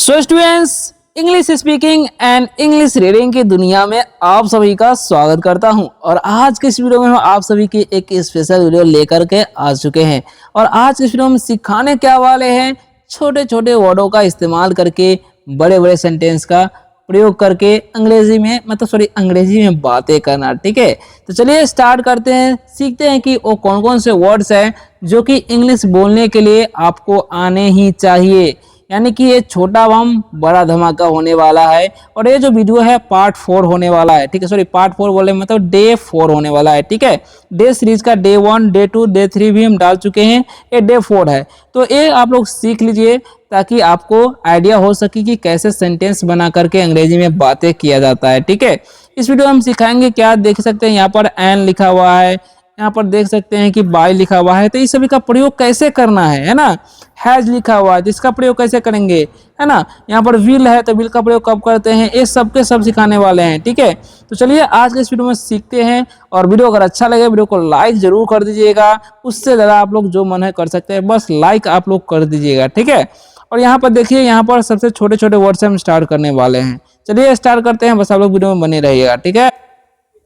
So students, English speaking and English reading की दुनिया में आप सभी का स्वागत करता हूं। और आज के इस वीडियो में हम आप सभी की एक स्पेशल वीडियो लेकर के आ चुके हैं। और आज के इस वीडियो में सिखाने क्या वाले हैं, छोटे छोटे वर्डों का इस्तेमाल करके बड़े बड़े सेंटेंस का प्रयोग करके अंग्रेजी में बातें करना। ठीक है, तो चलिए स्टार्ट करते हैं, सीखते हैं कि वो कौन कौन से वर्ड्स हैं जो कि इंग्लिश बोलने के लिए आपको आने ही चाहिए। यानी कि ये छोटा बम बड़ा धमाका होने वाला है। और ये जो वीडियो है पार्ट 4 होने वाला है। ठीक है, पार्ट 4 बोले मतलब डे 4 होने वाला है। ठीक है, डे सीरीज का डे 1, डे 2, डे 3 भी हम डाल चुके हैं, ये डे 4 है। तो ये आप लोग सीख लीजिए ताकि आपको आइडिया हो सके कि कैसे सेंटेंस बना करके अंग्रेजी में बातें किया जाता है। ठीक है, इस वीडियो में हम सिखाएंगे क्या, देख सकते हैं यहाँ पर एन लिखा हुआ है, यहाँ पर देख सकते हैं कि बाय लिखा हुआ है। तो इस सभी का प्रयोग कैसे करना है ना। हैज लिखा हुआ है, जिसका प्रयोग कैसे करेंगे, है ना। यहाँ पर विल है, तो विल का प्रयोग कब करते हैं, ये सब के सब सिखाने वाले हैं। ठीक है, तो चलिए आज के इस वीडियो में सीखते हैं। और वीडियो अगर अच्छा लगे वीडियो को लाइक जरूर कर दीजिएगा। उससे ज़्यादा आप लोग जो मन है कर सकते हैं, बस लाइक आप लोग कर दीजिएगा। ठीक है, और यहाँ पर देखिए, यहाँ पर सबसे छोटे छोटे वर्ड से हम स्टार्ट करने वाले हैं। चलिए स्टार्ट करते हैं, बस आप लोग वीडियो में बने रहिएगा। ठीक है,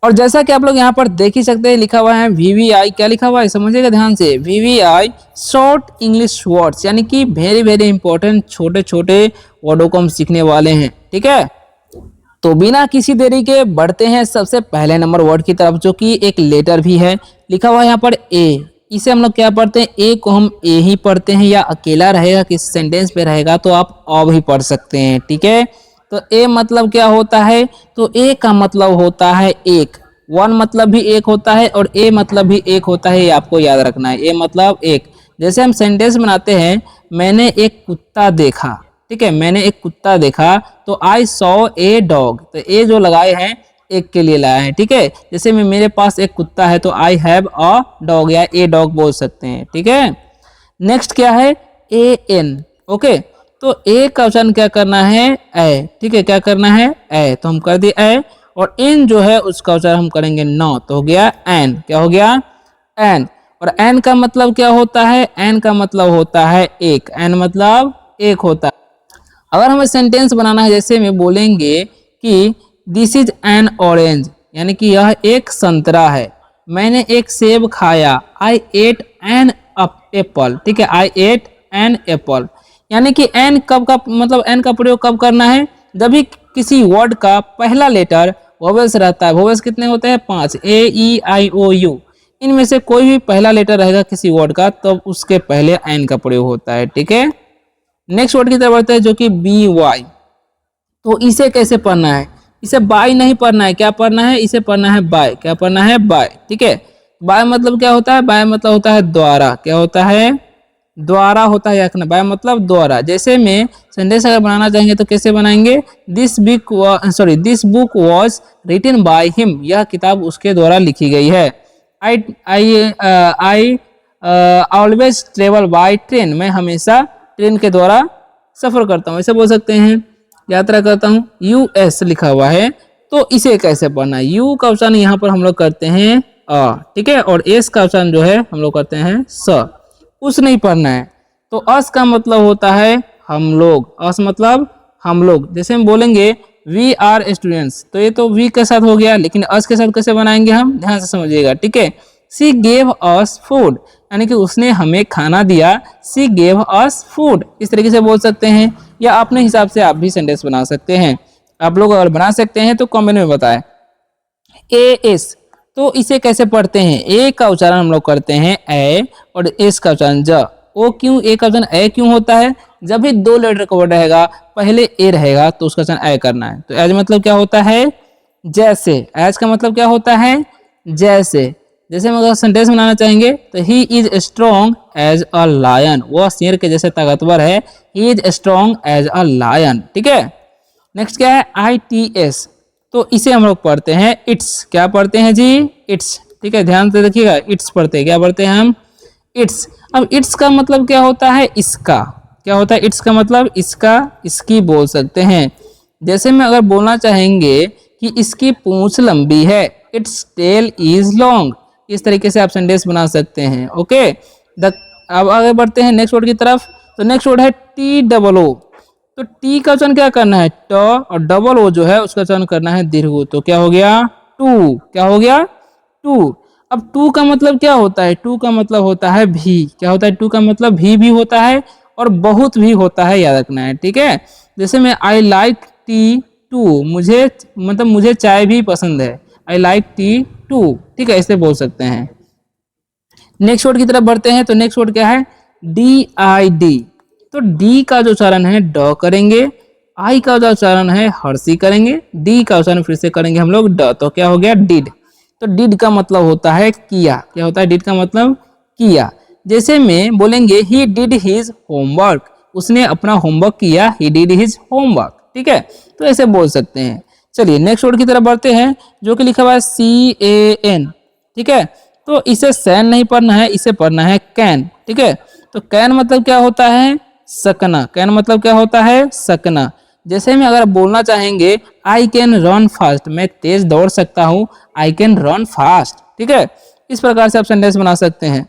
और जैसा कि आप लोग यहाँ पर देख ही सकते हैं, लिखा हुआ है VVI। क्या लिखा हुआ है समझिएगा ध्यान से, VVI शॉर्ट इंग्लिश वर्ड्स, यानी कि वेरी वेरी इंपॉर्टेंट छोटे छोटे वर्डों को हम सीखने वाले हैं। ठीक है, तो बिना किसी देरी के बढ़ते हैं सबसे पहले नंबर वर्ड की तरफ, जो कि एक लेटर भी है। लिखा हुआ है यहाँ पर ए। इसे हम लोग क्या पढ़ते हैं, ए को हम ए ही पढ़ते हैं, या अकेला रहेगा किसी सेंटेंस पे रहेगा तो आप अब ही पढ़ सकते हैं। ठीक है, तो ए मतलब क्या होता है, तो ए का मतलब होता है एक, वन मतलब भी एक होता है और ए मतलब भी एक होता है, ये आपको याद रखना है। ए मतलब एक। जैसे हम सेंटेंस बनाते हैं, मैंने एक कुत्ता देखा। ठीक है, मैंने एक कुत्ता देखा, तो आई सॉ ए डॉग। तो ए जो लगाए हैं एक के लिए लाया है। ठीक है, जैसे में मेरे पास एक कुत्ता है तो आई हैव अ डॉग, या ए डॉग बोल सकते हैं। ठीक है, नेक्स्ट क्या है, ए एन। ओके, तो ए का उच्चारण क्या करना है, ए। ठीक है, क्या करना है, ए, तो हम कर दिए ए। और एन जो है उसका उच्चारण हम करेंगे नौ, तो हो गया एन। क्या हो गया, एन। और एन का मतलब क्या होता है, एन का मतलब होता है एक, एन मतलब एक होता है। अगर हमें सेंटेंस बनाना है, जैसे में बोलेंगे कि दिस इज एन ऑरेंज, यानी कि यह एक संतरा है। मैंने एक सेब खाया, आई एट एन एप्पल। ठीक है, आई एट एन एप्पल, यानी कि एन कब का मतलब एन का प्रयोग कब करना है, जब भी किसी वर्ड का पहला लेटर वोवेल्स रहता है। वोवेल्स कितने होते हैं, 5, AEIOU। इनमें से कोई भी पहला लेटर रहेगा किसी वर्ड का, तब तो उसके पहले एन का प्रयोग होता है। ठीक है, नेक्स्ट वर्ड की तरफ बढ़ते हैं, जो कि BY। तो इसे कैसे पढ़ना है, इसे बाय नहीं पढ़ना है, क्या पढ़ना है, इसे पढ़ना है बाय। क्या पढ़ना है, बाय। ठीक है, बाय मतलब क्या होता है, बाय मतलब होता है द्वारा। क्या होता है, द्वारा होता है, याद बाय मतलब द्वारा। जैसे में सेंटेंस अगर बनाना चाहेंगे तो कैसे बनाएंगे, this book was written by him, यह किताब उसके द्वारा लिखी गई है। I always travel by train, मैं हमेशा ट्रेन के द्वारा सफर करता हूँ, ऐसे बोल सकते हैं, यात्रा करता हूँ। US लिखा हुआ है, तो इसे कैसे पढ़ना है, यू का उच्चारण यहाँ पर हम लोग करते हैं अ। ठीक है, और एस का उच्चारण जो है हम लोग करते हैं स। उस नहीं पढ़ना है, तो अस का मतलब होता है हम लोग, अस मतलब हम लोग। जैसे हम बोलेंगे वी आर स्टूडेंट्स, तो ये तो वी के साथ हो गया, लेकिन अस के साथ कैसे बनाएंगे हम, ध्यान से समझिएगा। ठीक है, सी गेव अस फूड, यानी कि उसने हमें खाना दिया, सी गेव अस फूड, इस तरीके से बोल सकते हैं। या अपने हिसाब से आप भी सेंटेंस बना सकते हैं। आप लोग अगर बना सकते हैं तो कमेंट में बताएं। AS, तो इसे कैसे पढ़ते हैं, ए का उच्चारण हम लोग करते हैं ए, और एस का उच्चारण ज। ओ क्यों, ए का उच्चारण ए क्यों होता है, जब भी दो लेटर का वर्ड रहेगा पहले ए रहेगा तो उसका उच्चारण ए करना है। तो एज मतलब क्या होता है, जैसे। एज का मतलब क्या होता है, जैसे। जैसे हम अगर सेंटेंस बनाना चाहेंगे तो he is strong as a lion, वह शेर के जैसे ताकतवर है, he is strong as a lion. ठीक है, नेक्स्ट क्या है, ITS, तो इसे हम लोग पढ़ते हैं इट्स। क्या पढ़ते हैं जी, इट्स। ठीक है, ध्यान से देखिएगा, इट्स पढ़ते हैं, क्या पढ़ते हैं हम, इट्स। अब इट्स का मतलब क्या होता है, इसका। क्या होता है इट्स का मतलब, इसका, इसकी बोल सकते हैं। जैसे में अगर बोलना चाहेंगे कि इसकी पूंछ लंबी है, इट्स टेल इज लॉन्ग, इस तरीके से आप सेंटेंस बना सकते हैं। ओके, अब आगे बढ़ते हैं नेक्स्ट वर्ड की तरफ। तो नेक्स्ट वर्ड है TOO। तो टी का उच्चारण क्या करना है ट, और डबल ओ जो है उसका उच्चारण करना है दीर्घ। तो क्या हो गया टू, क्या हो गया टू। अब टू का मतलब क्या होता है, टू का मतलब होता है भी, क्या होता है टू का मतलब भी होता है और बहुत भी होता है, याद रखना है, ठीक है। जैसे मैं आई लाइक टी टू, मुझे मतलब मुझे चाय भी पसंद है, आई लाइक टी टू, ठीक है, ऐसे बोल सकते हैं। नेक्स्ट वर्ड की तरफ बढ़ते हैं, तो नेक्स्ट वर्ड क्या है डी आई डी। तो डी का जो उच्चारण है ड करेंगे, आई का जो उच्चारण है हर्षी करेंगे, डी का उच्चारण फिर से करेंगे हम लोग ड, तो क्या हो गया डिड। तो डिड का मतलब होता है किया, क्या होता है डिड का मतलब किया। जैसे में बोलेंगे ही डिड हिज होमवर्क, उसने अपना होमवर्क किया, ही डिड हिज होमवर्क, ठीक है, तो ऐसे बोल सकते हैं। चलिए नेक्स्ट वर्ड की तरफ बढ़ते हैं, जो कि लिखा हुआ है CAN, ठीक है। तो इसे सैन नहीं पढ़ना है, इसे पढ़ना है कैन, ठीक है। तो कैन मतलब क्या होता है सकना, कैन मतलब क्या होता है सकना। जैसे में अगर बोलना चाहेंगे आई कैन रन फास्ट, मैं तेज दौड़ सकता हूँ, आई कैन रन फास्ट, ठीक है। इस प्रकार से आप सेंटेंस बना सकते हैं।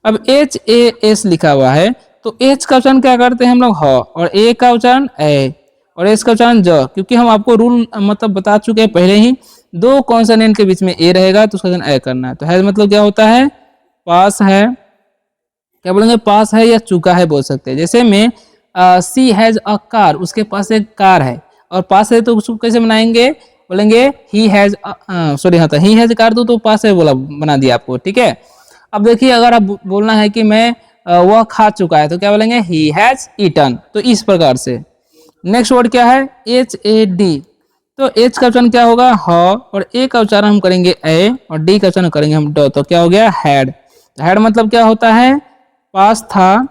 अब HAS लिखा हुआ है, तो एच का उच्चारण क्या करते हैं हम लोग ह, और ए का उच्चारण ए, और एस का उच्चारण ज, क्योंकि हम आपको रूल मतलब बता चुके हैं पहले ही, दो कॉन्सोनेंट के बीच में ए रहेगा तो उसका उच्चारण ए करना है। तो है मतलब क्या होता है पास है, क्या बोलेंगे पास है या चुका है बोल सकते हैं। जैसे में सी हैज अ कार, उसके पास एक कार है, और पास है तो उसको कैसे बनाएंगे, बोलेंगे ही हैज, सॉरी हाँ, ही हैज कार, तो पास है बोला बना दिया आपको, ठीक है। अब देखिए अगर आप बोलना है कि मैं वह खा चुका है, तो क्या बोलेंगे ही हैज ईटन, तो इस प्रकार से। नेक्स्ट वर्ड क्या है HAD। तो एच का उच्चारण क्या होगा ह, और ए का उच्चारण हम करेंगे ए, और डी का उच्चारण करेंगे हम ड, तो क्या हो गया हैड। हैड मतलब क्या होता है पास था,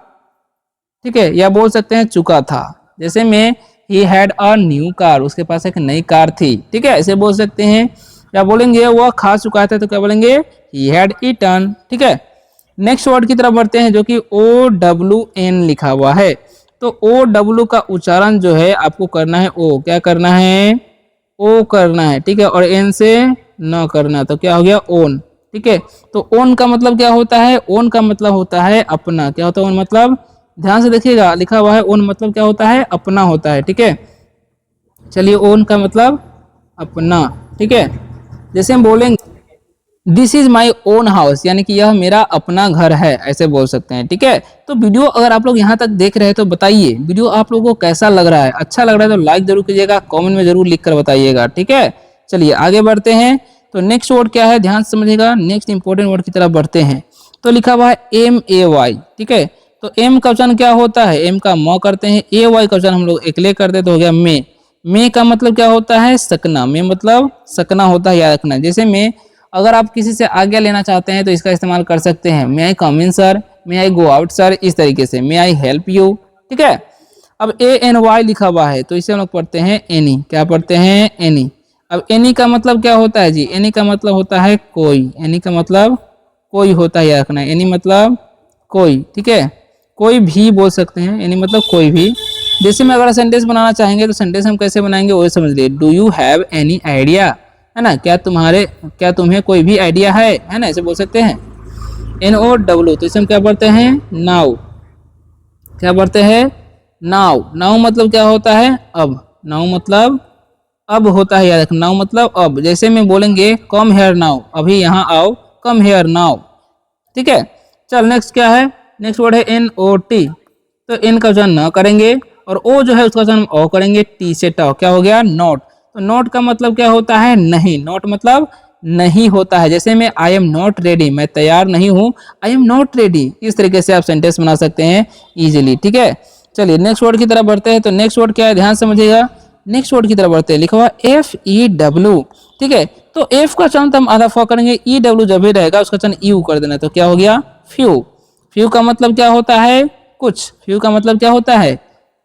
ठीक है, या बोल सकते हैं चुका था। जैसे में he had a new car, उसके पास एक नई कार थी, ठीक है, ऐसे बोल सकते हैं। या बोलेंगे वह खा चुका था, तो क्या बोलेंगे ही हैड ईटन, ठीक है। नेक्स्ट वर्ड की तरफ बढ़ते हैं, जो कि OWN लिखा हुआ है। तो OW का उच्चारण जो है आपको करना है ओ, क्या करना है ओ करना है, ठीक है, और एन से न करना, तो क्या हो गया ओन, ठीक है। तो ओन का मतलब क्या होता है, ओन का मतलब होता है अपना, क्या होता है ओन मतलब, ध्यान से देखिएगा लिखा हुआ है ओन मतलब क्या होता है अपना होता है, ठीक है। चलिए ओन का मतलब अपना, ठीक है। जैसे हम बोलेंगे this is my own house, यानी कि यह मेरा अपना घर है, ऐसे बोल सकते हैं, ठीक है। तो वीडियो अगर आप लोग यहाँ तक देख रहे हैं तो बताइए वीडियो आप लोगों को कैसा लग रहा है, अच्छा लग रहा है तो लाइक जरूर कीजिएगा, कमेंट में जरूर लिख कर बताइएगा, ठीक है। चलिए आगे बढ़ते हैं, तो नेक्स्ट वर्ड क्या है ध्यान से समझिएगा, नेक्स्ट इंपॉर्टेंट वर्ड की तरफ बढ़ते हैं। तो लिखा हुआ है MAY, ठीक है। तो एम का उच्चारण क्या होता है, एम का म करते हैं, AY का उच्चारण हम लोग एकले करते हैं, तो हो गया मे का मतलब क्या होता है सकना, मे मतलब सकना होता है, याद रखना। जैसे में अगर आप किसी से आज्ञा लेना चाहते हैं तो इसका इस्तेमाल कर सकते हैं, मे आई कम इन सर, मे आई गो आउट सर, इस तरीके से मे आई हेल्प यू, ठीक है। अब ANY लिखा हुआ है, तो इसे हम लोग पढ़ते हैं एनी, क्या पढ़ते हैं एनी। अब एनी का मतलब क्या होता है जी, एनी का मतलब होता है कोई, एनी का मतलब कोई होता है, याद रखना है, एनी मतलब कोई, ठीक है, कोई भी बोल सकते हैं, एनी मतलब कोई भी। जैसे में अगर सेंटेंस बनाना चाहेंगे तो सेंटेंस हम कैसे बनाएंगे वो समझ लिए, do you have any idea, है ना, क्या तुम्हें कोई भी आइडिया है ना, ऐसे बोल सकते हैं। NOW, तो इसे हम क्या पढ़ते हैं नाउ, क्या पढ़ते हैं नाउ। नाउ मतलब क्या होता है अब, नाउ मतलब अब होता है, याद रखना, नाउ मतलब अब। जैसे में बोलेंगे कम हेयर नाउ, अभी यहाँ आओ, कम हेयर नाउ, ठीक है। चल नेक्स्ट क्या है, नेक्स्ट वर्ड है NOT। तो एन का उच्चारण न करेंगे, और ओ जो है उसका उच्चारण ओ करेंगे, टी से ट, क्या हो गया नोट। तो नोट का मतलब क्या होता है नहीं, नोट मतलब नहीं होता है। जैसे में आई एम नॉट रेडी, मैं तैयार नहीं हूँ, आई एम नॉट रेडी, इस तरीके से आप सेंटेंस बना सकते हैं इजीली, ठीक है। चलिए नेक्स्ट वर्ड की तरफ बढ़ते हैं, तो नेक्स्ट वर्ड क्या है ध्यान समझिएगा। नेक्स्ट वर्ड की तरफ बढ़ते हैं, लिखा हुआ FEW, ठीक है। तो एफ का उच्चारण हम आधा फ करेंगे, EW जब भी रहेगा उसका उच्चारण यू कर देना, तो क्या हो गया फ्यू। फ्यू का मतलब क्या होता है कुछ, फ्यू का मतलब क्या होता है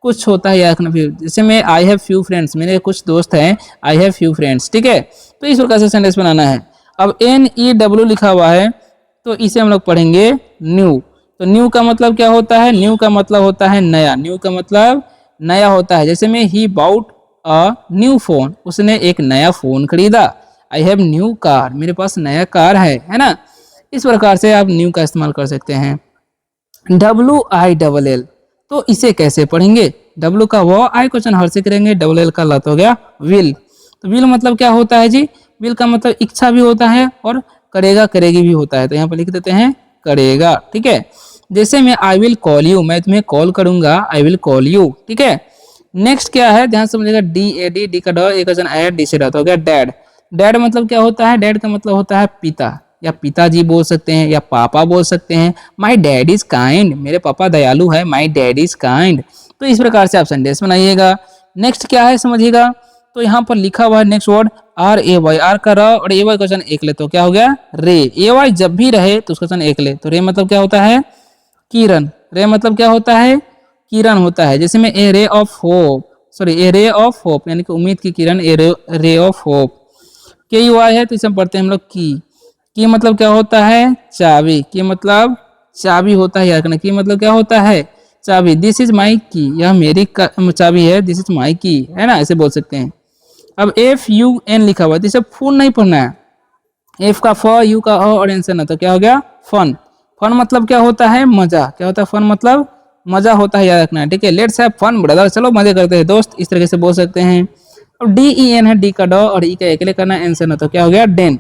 कुछ होता है, याद रखना फ्यू। जैसे मैं आई हैव फ्यू फ्रेंड्स, मेरे कुछ दोस्त हैं, आई हैव फ्यू फ्रेंड्स, ठीक है। तो इस प्रकार से सेंटेंस बनाना है। अब NEW लिखा हुआ है, तो इसे हम लोग पढ़ेंगे न्यू। तो न्यू का मतलब क्या होता है, न्यू का मतलब होता है नया, न्यू का मतलब नया होता है। जैसे में ही बाउट अ न्यू फोन, उसने एक नया फोन खरीदा। आई हैव न्यू कार, मेरे पास नया कार है ना। इस प्रकार से आप न्यू का इस्तेमाल कर सकते हैं। WILL, तो इसे कैसे पढ़ेंगे, डब्लू का वो, आई क्वेश्चन हर से करेंगे, डबल एल का ल तो हो गया विल। तो विल मतलब क्या होता है जी, विल का मतलब इच्छा भी होता है और करेगा करेगी भी होता है, तो यहाँ पर लिख देते हैं करेगा, ठीक है। जैसे मैं आई विल कॉल यू, मैं तुम्हें कॉल करूंगा, आई विल कॉल यू, ठीक है। नेक्स्ट क्या है, ध्यान से समझिएगा, डी ए डी, डी का ड, एक वचन आया, डी से रहता हो गया डैड। डैड मतलब क्या होता है, डैड का मतलब होता है पिता, या पिताजी बोल सकते हैं, या पापा बोल सकते हैं। माई डैड इज काइंड, मेरे पापा दयालु है, माई डैड इज काइंड। तो इस प्रकार से आप सेंटेंस बनाइएगा। नेक्स्ट क्या है समझिएगा, तो यहाँ पर लिखा हुआ है next word R A Y, R का र और ए वाई क्वेश्चन एक ले तो क्या हो गया रे। ए वाई जब भी रहे तो उसका क्वेश्चन एक ले, तो रे मतलब क्या होता है किरण, रे मतलब क्या होता है किरण होता है। जैसे में ए ray of hope, sorry A ray of hope यानी कि उम्मीद की किरण, ए रे ऑफ होप। के यू आई है तो इसे हम पढ़ते हैं हम लोग की मतलब क्या होता है चाबी, की मतलब चाबी होता है, याद रखना की मतलब क्या होता है चाबी। दिस इज माई की, यह मेरी चाबी है, दिस इज माई की, है ना, ऐसे बोल सकते हैं। अब एफ यू एन लिखा हुआ है तो इसे फुल नहीं पढ़ना है, एफ का फ, यू का अ और एन से ना, तो क्या हो गया फन। फन मतलब क्या होता है मजा, क्या होता है फन मतलब मजा होता है, याद रखना है, ठीक है। लेट्स हैव फन ब्रदर, चलो मजे करते हैं दोस्त, इस तरीके से बोल सकते हैं। अब डी ई एन है, डी का ड और ई का एकले करना, एन से ना, तो क्या हो गया डेन।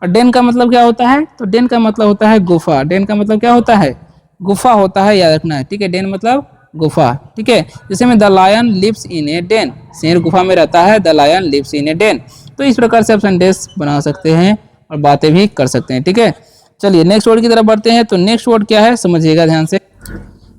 और डेन का मतलब क्या होता है, तो डेन का मतलब होता है गुफा, डेन का मतलब क्या होता है गुफा होता है, याद रखना है, ठीक है। डेन मतलब गुफा, ठीक है। जैसे में the lion lives in a den, शेर गुफा में रहता है, the lion lives in a den. तो इस प्रकार से आप सेंटेंस बना सकते हैं और बातें भी कर सकते हैं, ठीक है। चलिए नेक्स्ट वर्ड की तरफ बढ़ते हैं। तो नेक्स्ट वर्ड क्या है समझिएगा ध्यान से,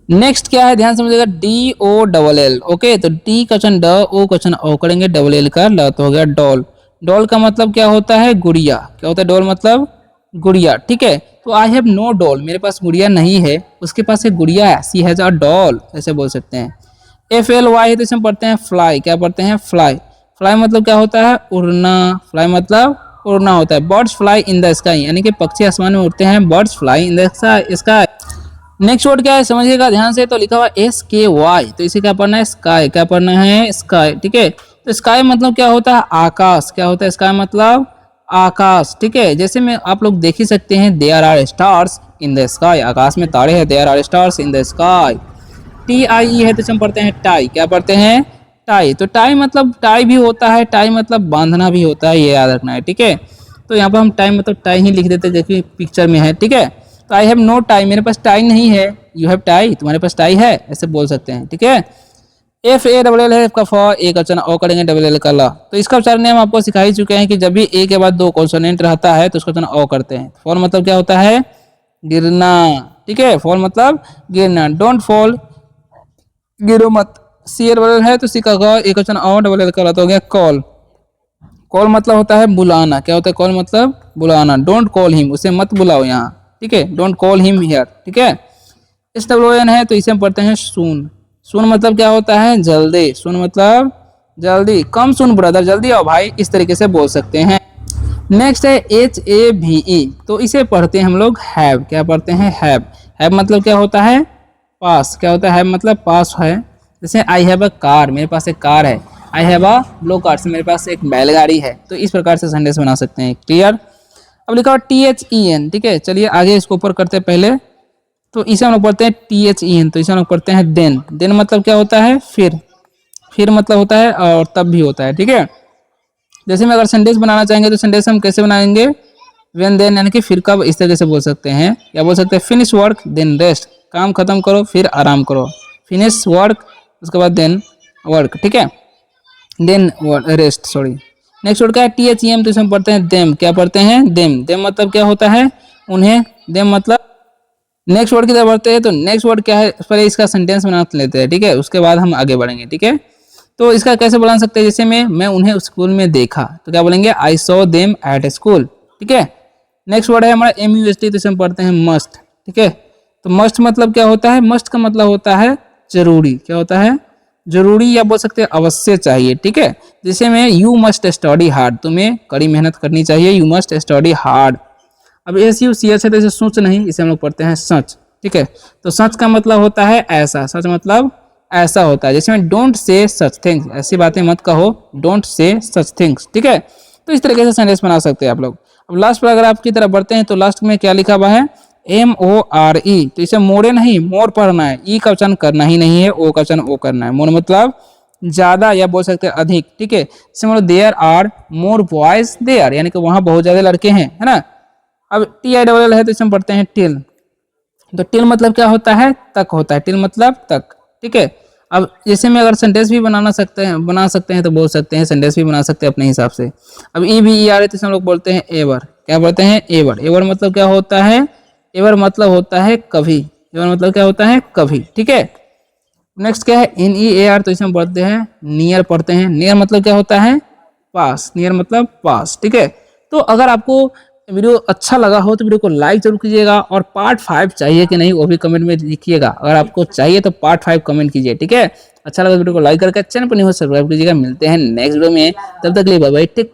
नेक्स्ट क्या है ध्यान समझिएगा, D O double L, okay. तो डी क्वेश्चन ड, ओ क्वेश्चन ओ करेंगे, डबल एल का ल तो हो गया डॉल। डॉल का मतलब क्या होता है गुड़िया, क्या होता है डॉल मतलब गुड़िया, ठीक है। तो आई हैव नो डॉल, मेरे पास गुड़िया नहीं है, उसके पास एक गुड़िया है, सी हैज अ डॉल, ऐसे बोल सकते हैं। एफ एल वाई है तो इसे हम पढ़ते हैं फ्लाई, क्या पढ़ते हैं फ्लाई। फ्लाई मतलब क्या होता है उड़ना, फ्लाई मतलब उड़ना होता है। Birds fly in the sky, यानी कि पक्षी आसमान में उड़ते हैं, birds fly in the sky. Next word क्या है समझिएगा ध्यान से, तो लिखा हुआ एस के वाई, तो इसे क्या पढ़ना है स्काई, क्या पढ़ना है स्काई, ठीक है। तो स्काई मतलब क्या होता है आकाश, क्या होता है स्काई मतलब आकाश, ठीक है। जैसे में आप लोग देख ही सकते हैं, there are stars in the sky, आकाश में तारे हैं, there are stars in the sky. T I E है तो हम पढ़ते हैं टाई, क्या पढ़ते हैं टाई। तो टाई मतलब टाई भी होता है, टाई मतलब बांधना भी होता है, ये याद रखना है, ठीक है। तो यहाँ पर हम टाई मतलब टाई ही लिख देते हैं, जैसे पिक्चर में है, ठीक है। तो आई हैव नो टाई, मेरे पास टाई नहीं है, यू हैव टाई, तुम्हारे पास टाई है, ऐसे बोल सकते हैं, ठीक है। एफ ए डबल एल है, का फ एक अचन ओ करेंगे, डबल एल का ला। तो इसका उच्चारण हम आपको सिखा ही चुके हैं कि जब भी ए के बाद दो कॉन्सोनेंट रहता है तो उसका उच्चारण ओ करते हैं। फॉल मतलब क्या होता है गिरना, ठीक है, फॉल मतलब गिरना, डोंट फॉल गिरो मत। सी ए डबल एल है तो सी का ग एक वचन ओ डबल एल का ला तो हो गया कॉल। कॉल मतलब होता है बुलाना, क्या होता है कॉल मतलब बुलाना। डोंट कॉल हिम, उसे मत बुलाओ यहाँ, ठीक है, डोंट कॉल हिम हियर, ठीक है। एस डब्ल्यू एन है तो इसे हम पढ़ते हैं सून। सून मतलब क्या होता है जल्दी, सून मतलब जल्दी, कम सुन ब्रदर, जल्दी आओ भाई, इस तरीके से बोल सकते हैं। नेक्स्ट है एच ए भी ई, तो इसे पढ़ते हैं हम लोग हैव, क्या पढ़ते हैं हैव। हैव मतलब क्या होता है पास, क्या होता है मतलब पास है। जैसे आई हैव अ कार, मेरे पास एक कार है, I have a low car, मेरे पास एक बैलगाड़ी है। तो इस प्रकार से सेंटेंस बना सकते हैं, क्लियर। अब लिखा टी एच ई एन, ठीक है। चलिए आगे इसको ऊपर करते हैं पहले, तो इसे हम लोग पढ़ते हैं टी एच ई एन, तो इसे हम लोग पढ़ते हैं देन। देन मतलब क्या होता है फिर मतलब होता है और तब भी होता है, ठीक है। जैसे में अगर सेंटेंस बनाना चाहेंगे तो सेंटेंस हम कैसे बनाएंगे, व्हेन देन यानी कि फिर कब, इस तरीके से बोल सकते हैं। या बोल सकते हैं फिनिश वर्क देन रेस्ट, काम खत्म करो फिर आराम करो, फिनिश वर्क उसके बाद देन वर्क, ठीक है, then rest, sorry. Next word क्या है टी एच ई एम, तो इसे हम पढ़ते हैं देम, क्या पढ़ते हैं देम। देम मतलब क्या होता है उन्हें, देम मतलब। नेक्स्ट वर्ड की तरफ बढ़ते हैं, तो नेक्स्ट वर्ड क्या है पहले इसका सेंटेंस बना लेते हैं, ठीक है, उसके बाद हम आगे बढ़ेंगे, ठीक है। तो इसका कैसे बना सकते हैं, जैसे मैं उन्हें स्कूल में देखा, तो क्या बोलेंगे I saw them at school, ठीक है। नेक्स्ट वर्ड है हमारा एम यू एस टी, तो इसे हम पढ़ते हैं मस्ट, ठीक है। तो मस्ट मतलब क्या होता है, मस्ट का मतलब होता है जरूरी, क्या होता है जरूरी, या बोल सकते हैं अवश्य चाहिए, ठीक है। जैसे में यू मस्ट स्टडी हार्ड, तुम्हें कड़ी मेहनत करनी चाहिए, यू मस्ट स्टडी हार्ड। अब एस यू सी एच है तो इसे सोच नहीं, इसे हम लोग पढ़ते हैं सच, ठीक है। तो सच का मतलब होता है ऐसा, सच मतलब ऐसा होता है। जैसे में डोंट से सच थिंग्स, ऐसी बातें मत कहो, डोंट से सच थिंग्स, ठीक है। तो इस तरीके से सेंटेंस बना सकते हैं आप लोग। अब लास्ट पर अगर आपकी तरफ बढ़ते हैं तो लास्ट में क्या लिखा हुआ है, MORE, तो इसे मोड़े नहीं, मोर पढ़ना है। ई का उच्चारण करना ही नहीं है, ओ का उच्चारण ओ करना है। मोर मतलब ज्यादा या बोल सकते हैं अधिक, ठीक है। जैसे मतलब there are more boys there, यानी कि वहां बहुत ज्यादा लड़के हैं, है ना। अब TILL है तो इसमें पढ़ते हैं टिल, तो टिल मतलब क्या होता है, तक होता है, टिल मतलब तक, ठीक है। अब जैसे में अगर सेंटेंस भी बना सकते हैं तो बोल सकते हैं, सेंटेंस भी बना सकते हैं अपने हिसाब से। अब EVER है तो इसे हम लोग बोलते हैं एवर, क्या बोलते हैं, एवर। एवर मतलब क्या होता है, एवर मतलब होता है कभी, एवर मतलब क्या होता है, कभी, ठीक है। नेक्स्ट क्या है, NEAR, तो इसमें पढ़ते हैं नियर पढ़ते हैं। नियर मतलब क्या होता है, पास, नियर मतलब पास, ठीक है। तो अगर आपको वीडियो अच्छा लगा हो तो वीडियो को लाइक जरूर कीजिएगा, और पार्ट 5 चाहिए कि नहीं वो भी कमेंट में लिखिएगा। अगर आपको चाहिए तो पार्ट 5 कमेंट कीजिए, ठीक है। अच्छा लगा वीडियो को लाइक करके, चैनल पर नहीं हो सब्सक्राइब कीजिएगा। मिलते हैं नेक्स्ट वीडियो में, तब तक के लिए बाय बाय, टेक